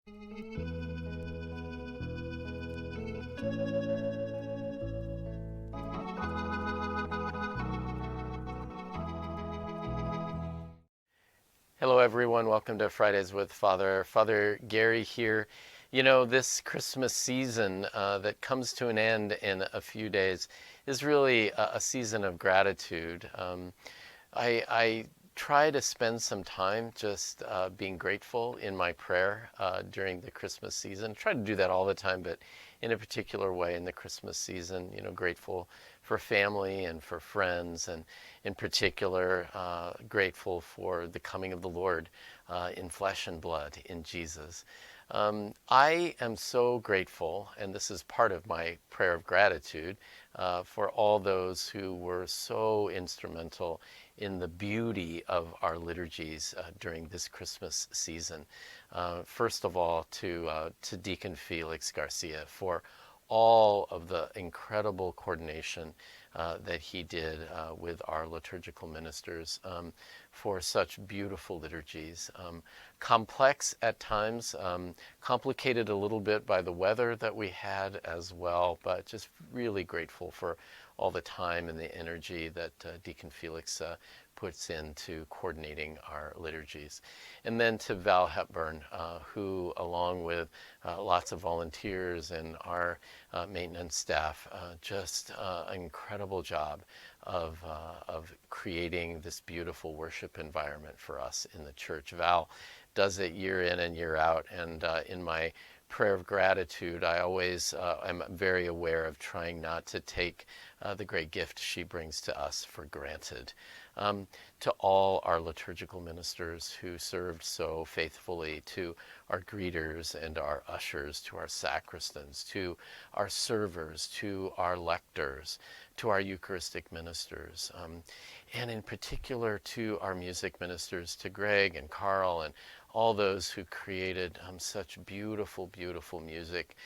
Hello, everyone. Welcome to Fridays with Father Gary here. You know, this Christmas season that comes to an end in a few days is really a season of gratitude. I try to spend some time just being grateful in my prayer during the Christmas season. Try to do that all the time, but in a particular way in the Christmas season, you know, grateful for family and for friends, and in particular, grateful for the coming of the Lord in flesh and blood in Jesus. I am so grateful, and this is part of my prayer of gratitude, for all those who were so instrumental in the beauty of our liturgies during this Christmas season. First of all, to Deacon Felix Garcia for all of the incredible coordination that he did with our liturgical ministers for such beautiful liturgies. Complex at times, complicated a little bit by the weather that we had as well, but just really grateful for all the time and the energy that Deacon Felix puts into coordinating our liturgies. And then to Val Hepburn, who, along with lots of volunteers and our maintenance staff, just an incredible job of creating this beautiful worship environment for us in the church. Val does it year in and year out, and in my prayer of gratitude, I always am very aware of trying not to take the great gift she brings to us for granted. To all our liturgical ministers who served so faithfully, to our greeters and our ushers, to our sacristans, to our servers, to our lectors, to our Eucharistic ministers, and in particular to our music ministers, to Greg and Carl and all those who created such beautiful, beautiful music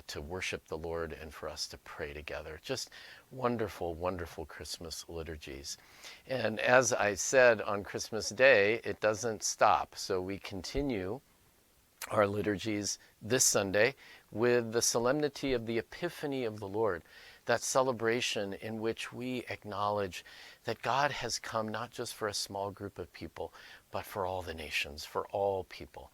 to worship the Lord and for us to pray together. Just wonderful, wonderful Christmas liturgies. And as I said on Christmas Day, it doesn't stop. So we continue our liturgies this Sunday with the solemnity of the Epiphany of the Lord, that celebration in which we acknowledge that God has come not just for a small group of people, but for all the nations, for all people.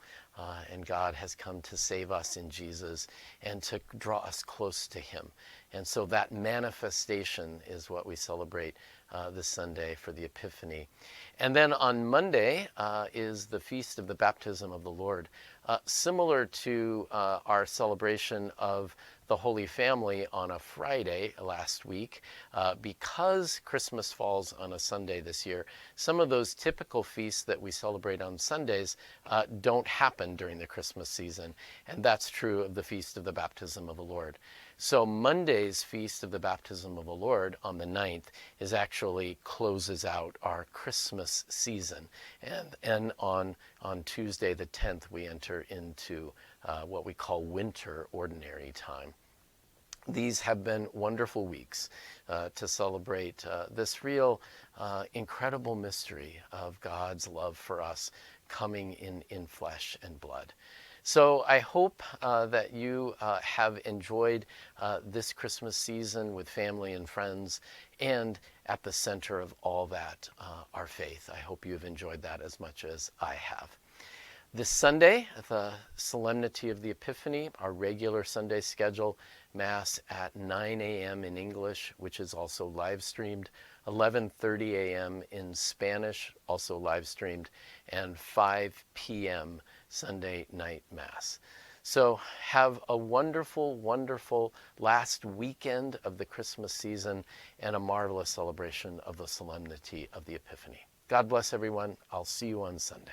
And God has come to save us in Jesus and to draw us close to him. And so that manifestation is what we celebrate this Sunday for the Epiphany. And then on Monday is the Feast of the Baptism of the Lord. Similar to our celebration of the Holy Family on a Friday last week, because Christmas falls on a Sunday this year, some of those typical feasts that we celebrate on Sundays don't happen during the Christmas season, and that's true of the Feast of the Baptism of the Lord. So Monday's Feast of the Baptism of the Lord on the 9th is actually closes out our Christmas season. And on Tuesday the 10th, we enter into what we call winter ordinary time. These have been wonderful weeks to celebrate this real incredible mystery of God's love for us coming in flesh and blood. So I hope that you have enjoyed this Christmas season with family and friends, and at the center of all that, our faith. I hope you've enjoyed that as much as I have. This Sunday, the Solemnity of the Epiphany, our regular Sunday schedule, Mass at 9 a.m. in English, which is also live streamed, 11:30 a.m. in Spanish, also live streamed, and 5 p.m. Sunday night Mass. So have a wonderful, wonderful last weekend of the Christmas season and a marvelous celebration of the Solemnity of the Epiphany. God bless everyone. I'll see you on Sunday.